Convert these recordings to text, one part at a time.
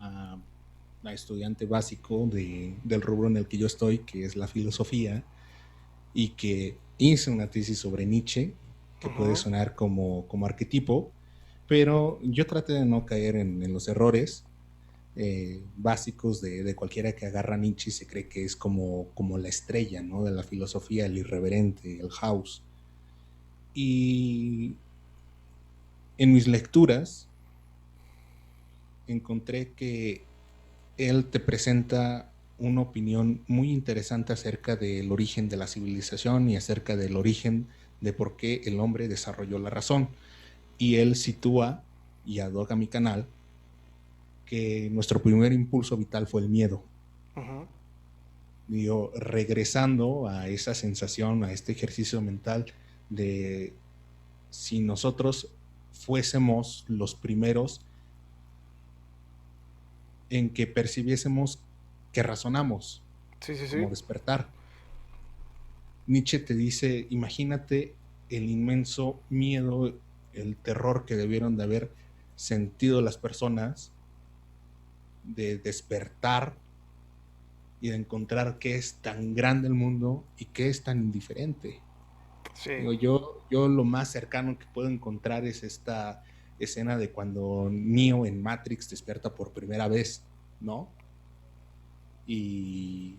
a estudiante básico del rubro en el que yo estoy, que es la filosofía, y que hice una tesis sobre Nietzsche, que puede Ujú. sonar como arquetipo, pero yo traté de no caer en los errores básicos de cualquiera que agarra a Nietzsche y se cree que es como la estrella, ¿no? De la filosofía, el irreverente, el house. Y en mis lecturas encontré que él te presenta una opinión muy interesante acerca del origen de la civilización y acerca del origen de por qué el hombre desarrolló la razón. Y él sitúa, y adoga mi canal, que nuestro primer impulso vital fue el miedo. Ujú. Digo, regresando a esa sensación, a este ejercicio mental de si nosotros fuésemos los primeros en que percibiésemos que razonamos, Sí, sí, sí. como despertar. Nietzsche te dice, imagínate el inmenso miedo, el terror que debieron de haber sentido las personas de despertar y de encontrar que es tan grande el mundo y que es tan indiferente. Sí. Digo, yo lo más cercano que puedo encontrar es esta escena de cuando Neo en Matrix despierta por primera vez, ¿no? Y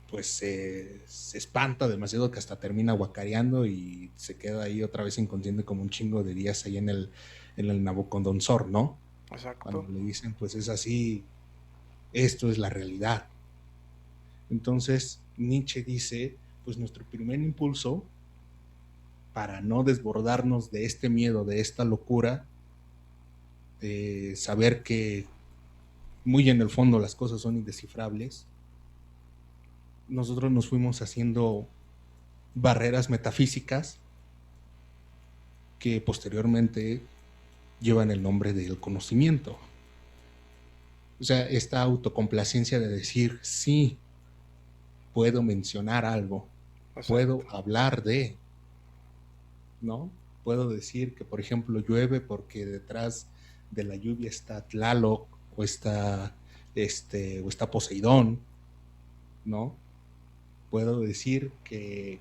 pues se espanta demasiado que hasta termina guacareando y se queda ahí otra vez inconsciente como un chingo de días ahí en el Nabucodonosor, ¿no? Exacto. Cuando le dicen, pues es así, esto es la realidad. Entonces Nietzsche dice, pues nuestro primer impulso para no desbordarnos de este miedo, de esta locura, de saber que muy en el fondo las cosas son indescifrables, nosotros nos fuimos haciendo barreras metafísicas que posteriormente llevan el nombre del conocimiento. O sea, esta autocomplacencia de decir, sí, puedo mencionar algo, puedo Exacto. hablar de, ¿no? Puedo decir que, por ejemplo, llueve porque detrás de la lluvia está Tlaloc o está Poseidón, ¿no? Puedo decir que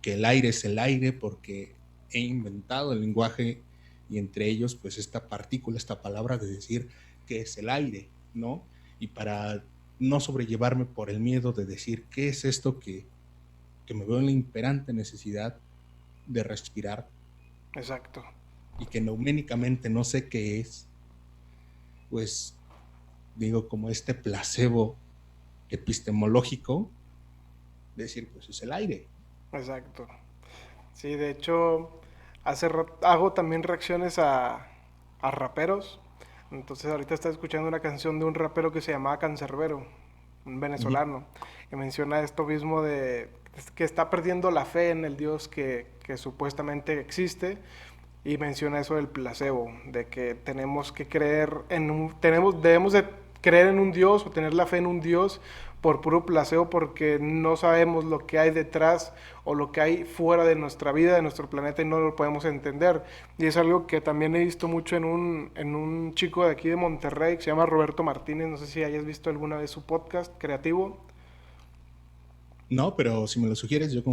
el aire es el aire porque he inventado el lenguaje y entre ellos, pues esta partícula, esta palabra de decir que es el aire, ¿no? Y para no sobrellevarme por el miedo de decir qué es esto que me veo en la imperante necesidad de respirar Exacto. y que neuménicamente no sé qué es, pues digo como este placebo epistemológico, de decir, pues es el aire. Exacto. Sí, de hecho, hago también reacciones a raperos. Entonces ahorita estaba escuchando una canción de un rapero que se llamaba Cancerbero, un Uh -huh. venezolano, que menciona esto mismo de que está perdiendo la fe en el Dios que supuestamente existe, y menciona eso del placebo, de que tenemos que creer en debemos de creer en un Dios o tener la fe en un Dios por puro placebo, porque no sabemos lo que hay detrás o lo que hay fuera de nuestra vida, de nuestro planeta, y no lo podemos entender. Y es algo que también he visto mucho en un chico de aquí de Monterrey que se llama Roberto Martínez. No sé si hayas visto alguna vez su podcast creativo. No, pero si me lo sugieres, yo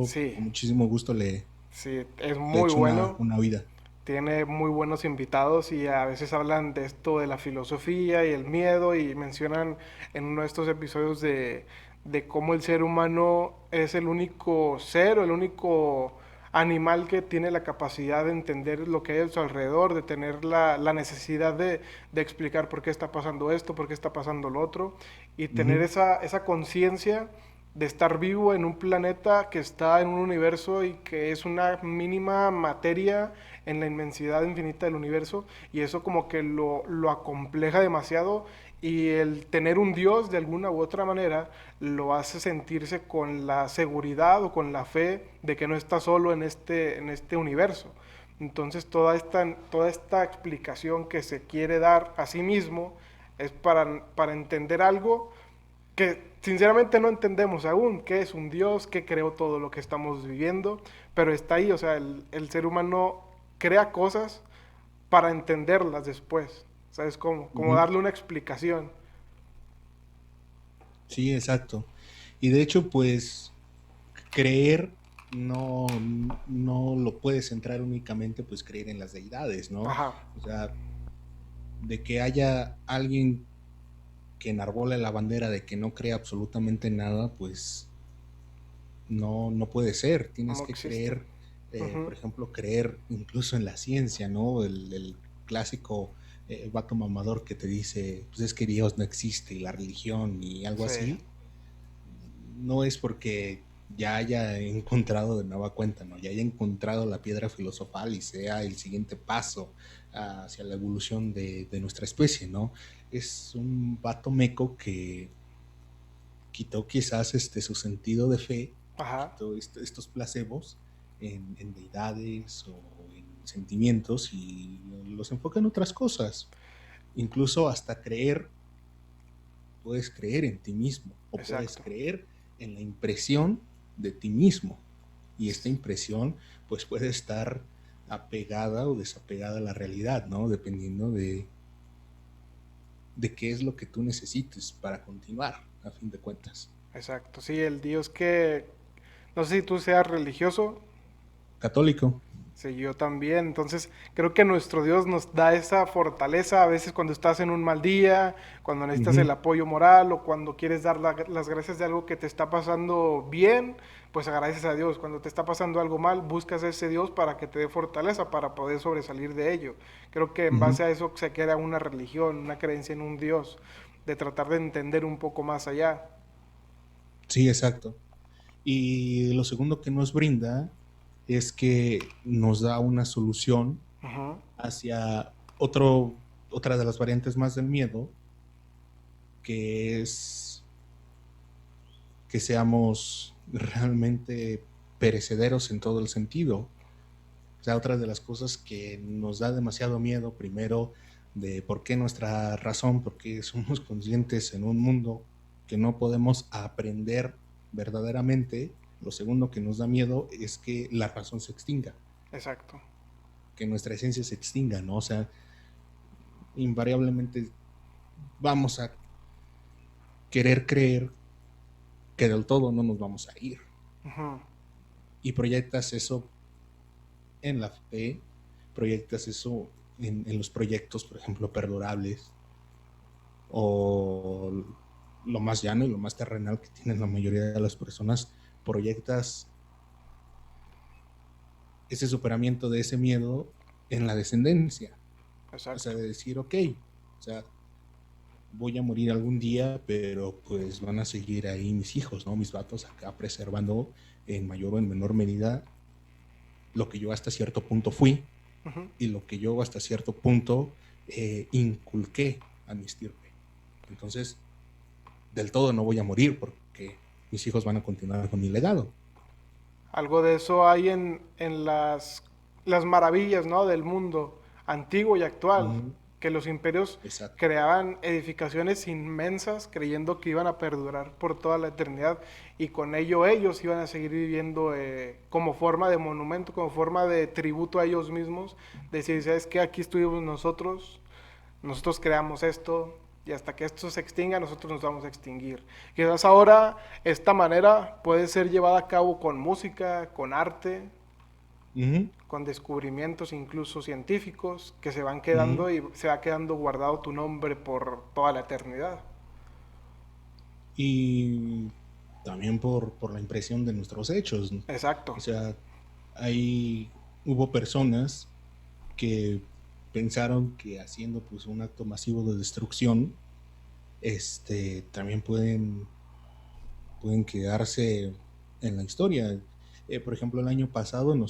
Sí, con muchísimo gusto sí, es le muy echo una, bueno. una vida. Tiene muy buenos invitados y a veces hablan de esto de la filosofía y el miedo, y mencionan en uno de estos episodios de cómo el ser humano es el único ser o el único animal que tiene la capacidad de entender lo que hay a su alrededor, de tener la necesidad de explicar por qué está pasando esto, por qué está pasando lo otro, y Uh tener -huh. esa conciencia de estar vivo en un planeta que está en un universo y que es una mínima materia en la inmensidad infinita del universo, y eso como que lo acompleja demasiado, y el tener un Dios de alguna u otra manera lo hace sentirse con la seguridad o con la fe de que no está solo en este universo. Entonces toda esta explicación que se quiere dar a sí mismo es para entender algo que sinceramente no entendemos aún, qué es un Dios, qué creó todo lo que estamos viviendo, pero está ahí. O sea, el ser humano crea cosas para entenderlas después. ¿Sabes cómo? Como Ujú. darle una explicación. Sí, exacto. Y de hecho, pues creer no lo puedes centrar únicamente, pues creer en las deidades, ¿no? Ajá, O sea, de que haya alguien que enarbole la bandera de que no cree absolutamente nada, pues no puede ser. Tienes no que existe. creer, Ujú. por ejemplo, creer incluso en la ciencia, ¿no? El clásico vato mamador que te dice, pues es que Dios no existe y la religión y algo Sí, así, no es porque ya haya encontrado de nueva cuenta, ¿no? Ya haya encontrado la piedra filosofal y sea el siguiente paso hacia la evolución de nuestra especie, ¿no? Es un vato meco que quitó quizás su sentido de fe, ajá, quitó estos placebos en deidades o en sentimientos y los enfoca en otras cosas. Incluso hasta creer, puedes creer en ti mismo o puedes exacto. creer en la impresión de ti mismo. Y esta impresión pues puede estar apegada o desapegada a la realidad, ¿no? Dependiendo de qué es lo que tú necesites para continuar, a fin de cuentas. Exacto, sí, el Dios que... No sé si tú seas religioso, Católico. sí, yo también. Entonces, creo que nuestro Dios nos da esa fortaleza a veces cuando estás en un mal día, cuando necesitas el Ujú, apoyo moral o cuando quieres dar las gracias de algo que te está pasando bien, pues agradeces a Dios. Cuando te está pasando algo mal, buscas a ese Dios para que te dé fortaleza para poder sobresalir de ello. Creo que en ujú. base a eso se crea una religión, una creencia en un Dios, de tratar de entender un poco más allá. Sí, exacto. Y lo segundo que nos brinda es que nos da una solución Ujú, hacia otra de las variantes más del miedo, que es que seamos realmente perecederos en todo el sentido. O sea, otra de las cosas que nos da demasiado miedo, primero, de por qué nuestra razón, por qué somos conscientes en un mundo que no podemos aprender verdaderamente. Lo segundo que nos da miedo es que la razón se extinga, exacto. que nuestra esencia se extinga, ¿no? O sea, invariablemente vamos a querer creer que del todo no nos vamos a ir. Ujú, Y proyectas eso en la fe, proyectas eso en los proyectos, por ejemplo, perdurables, o lo más llano y lo más terrenal que tienen la mayoría de las personas, proyectas ese superamiento de ese miedo en la descendencia. O sea, exacto. de decir, ok, o sea, voy a morir algún día, pero pues van a seguir ahí mis hijos, ¿no? Mis vatos acá preservando en mayor o en menor medida lo que yo hasta cierto punto fui Ujú. y lo que yo hasta cierto punto inculqué a mi estirpe. Entonces, del todo no voy a morir porque mis hijos van a continuar con mi legado. Algo de eso hay en las maravillas, ¿no? Del mundo antiguo y actual, Mm, que los imperios exacto. creaban edificaciones inmensas creyendo que iban a perdurar por toda la eternidad y con ello ellos iban a seguir viviendo como forma de monumento, como forma de tributo a ellos mismos, decir, ¿sabes qué? Aquí estuvimos nosotros creamos esto y hasta que esto se extinga nosotros nos vamos a extinguir. Quizás ahora esta manera puede ser llevada a cabo con música, con arte, Ujú, con descubrimientos incluso científicos que se van ujú. quedando y se va quedando guardado tu nombre por toda la eternidad. Y también por la impresión de nuestros hechos, ¿no? Exacto, O sea, ahí hubo personas que pensaron que haciendo pues un acto masivo de destrucción, también pueden quedarse en la historia. Por ejemplo, el año pasado nos